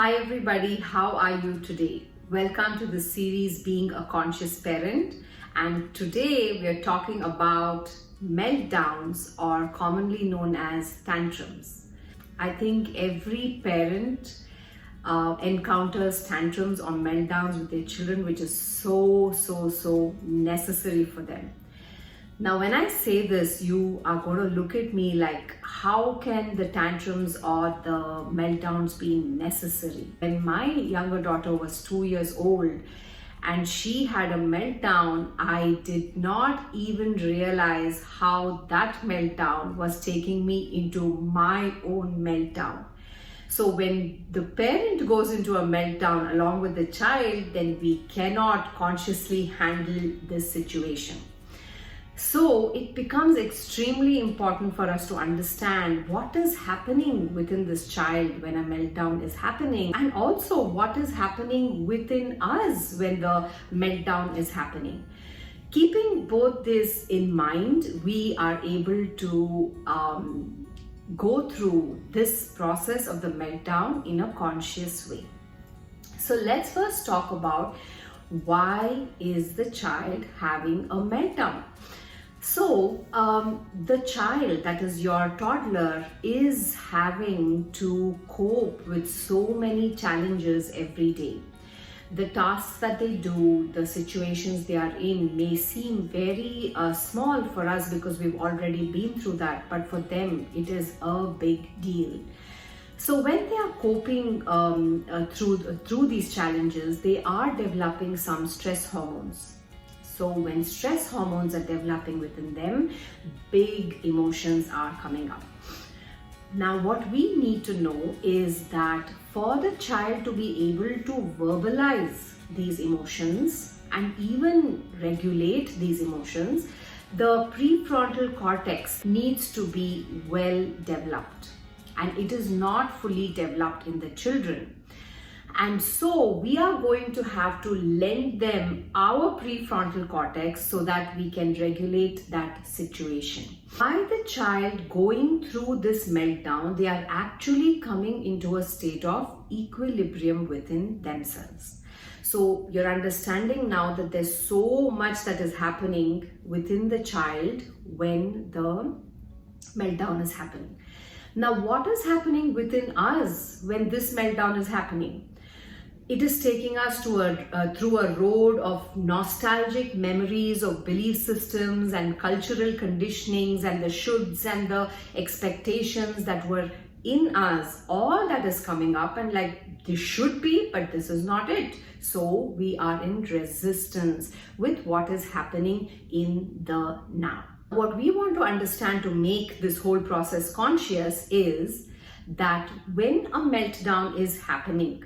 Hi everybody, how are you today? Welcome to the series Being a Conscious Parent, and today we are talking about meltdowns, or commonly known as tantrums. I think every parent encounters tantrums or meltdowns with their children, which is so necessary for them. Now, when I say this, you are going to look at me like, how can the tantrums or the meltdowns be necessary? When my younger daughter was 2 years old and she had a meltdown, I did not even realize how that meltdown was taking me into my own meltdown. So when the parent goes into a meltdown along with the child, then we cannot consciously handle this situation. So it becomes extremely important for us to understand what is happening within this child when a meltdown is happening, and also what is happening within us when the meltdown is happening. Keeping both this in mind, we are able to go through this process of the meltdown in a conscious way. So let's first talk about why is the child having a meltdown. So the child, that is your toddler, is having to cope with so many challenges every day. The tasks that they do, the situations they are in may seem very small for us because we've already been through that, but for them it is a big deal. So when they are coping through these challenges, they are developing some stress hormones. So when stress hormones are developing within them, big emotions are coming up. Now, what we need to know is that for the child to be able to verbalize these emotions and even regulate these emotions, the prefrontal cortex needs to be well developed, and it is not fully developed in the children. And so we are going to have to lend them our prefrontal cortex so that we can regulate that situation. By the child going through this meltdown, they are actually coming into a state of equilibrium within themselves. So you're understanding now that there's so much that is happening within the child when the meltdown is happening. Now, what is happening within us when this meltdown is happening? It is taking us to through a road of nostalgic memories of belief systems and cultural conditionings and the shoulds and the expectations that were in us. All that is coming up and like, this should be, but this is not it. So we are in resistance with what is happening in the now. What we want to understand to make this whole process conscious is that when a meltdown is happening,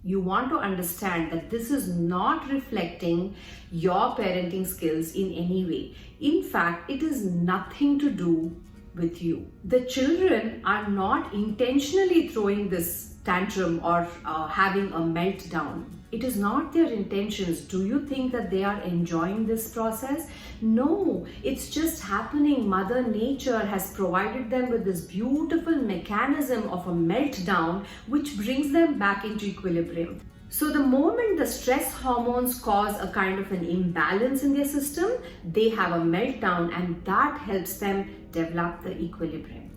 you want to understand that this is not reflecting your parenting skills in any way. In fact, it is nothing to do with you. The children are not intentionally throwing this tantrum or having a meltdown. It is not their intentions. Do you think that they are enjoying this process? No, it's just happening. Mother Nature has provided them with this beautiful mechanism of a meltdown, which brings them back into equilibrium. So the moment the stress hormones cause a kind of an imbalance in their system, they have a meltdown, and that helps them develop the equilibrium.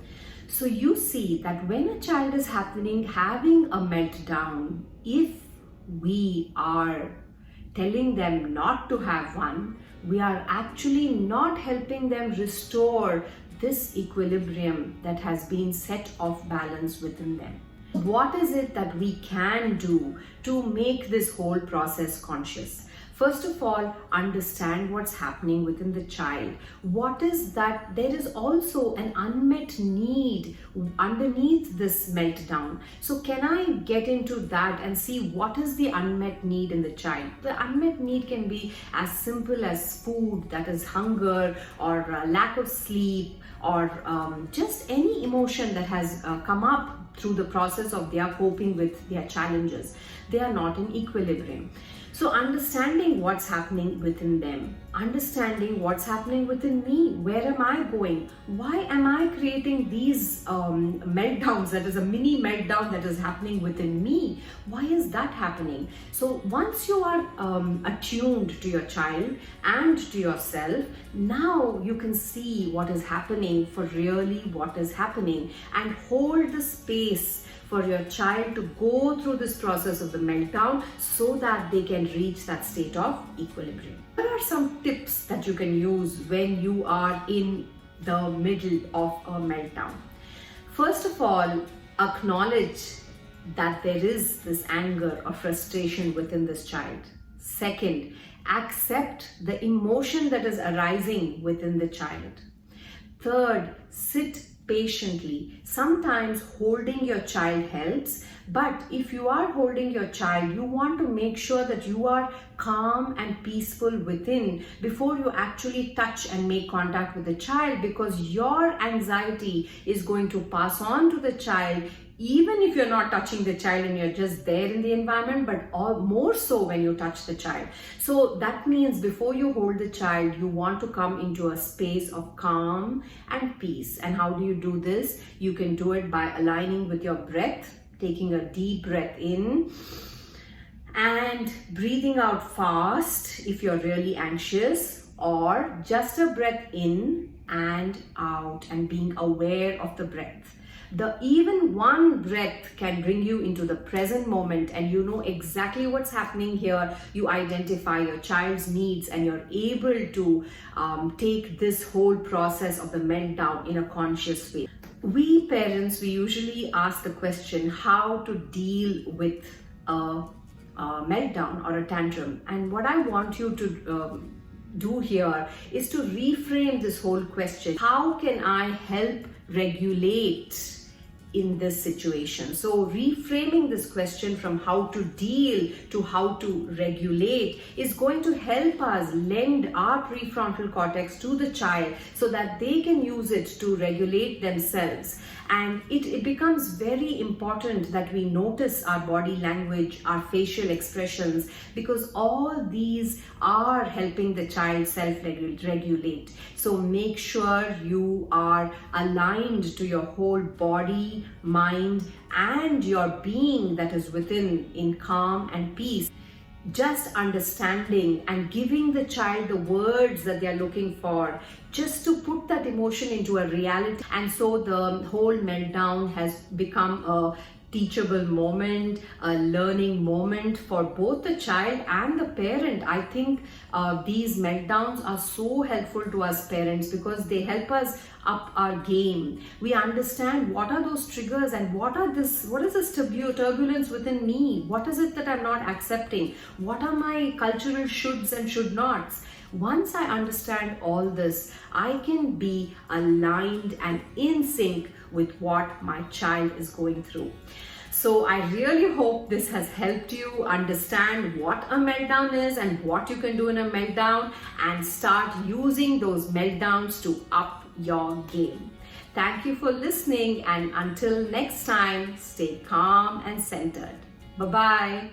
So you see that when a child is having a meltdown, if we are telling them not to have one, we are actually not helping them restore this equilibrium that has been set off balance within them. What is it that we can do to make this whole process conscious? First of all, understand what's happening within the child. What is that? There is also an unmet need underneath this meltdown. So can I get into that and see what is the unmet need in the child? The unmet need can be as simple as food, that is hunger, or lack of sleep, or just any emotion that has come up through the process of their coping with their challenges. They are not in equilibrium. So understanding what's happening within them, understanding what's happening within me. Where am I going? Why am I creating these meltdowns? That is a mini meltdown that is happening within me. Why is that happening? So once you are attuned to your child and to yourself, now you can see what is happening for really what is happening, and hold the space for your child to go through this process of the meltdown so that they can reach that state of equilibrium. There are some tips that you can use when you are in the middle of a meltdown. First of all, acknowledge that there is this anger or frustration within this child. Second, accept the emotion that is arising within the child. Third, sit patiently. Sometimes holding your child helps, but if you are holding your child, you want to make sure that you are calm and peaceful within before you actually touch and make contact with the child, because your anxiety is going to pass on to the child, even if you're not touching the child and you're just there in the environment, but more so when you touch the child. So that means before you hold the child, you want to come into a space of calm and peace. And how do you do this? You can do it by aligning with your breath, taking a deep breath in and breathing out fast if you're really anxious, or just a breath in and out and being aware of the breath. Even one breath can bring you into the present moment, and you know exactly what's happening here. You identify your child's needs and you're able to take this whole process of the meltdown in a conscious way. We parents, we usually ask the question how to deal with a meltdown or a tantrum, and what I want you to do here is to reframe this whole question. How can I help regulate in this situation? So reframing this question from how to deal to how to regulate is going to help us lend our prefrontal cortex to the child so that they can use it to regulate themselves. And it becomes very important that we notice our body language, our facial expressions, because all these are helping the child self-regulate. So make sure you are aligned to your whole body, mind, and your being that is within in calm and peace. Just understanding and giving the child the words that they are looking for, just to put that emotion into a reality. And so the whole meltdown has become a teachable moment, a learning moment for both the child and the parent. I think these meltdowns are so helpful to us parents because they help us up our game. We understand what are those triggers and what is this turbulence within me? What is it that I'm not accepting? What are my cultural shoulds and should nots? Once I understand all this, I can be aligned and in sync with what my child is going through. So I really hope this has helped you understand what a meltdown is and what you can do in a meltdown, and start using those meltdowns to up your game. Thank you for listening, and until next time, stay calm and centered. Bye-bye.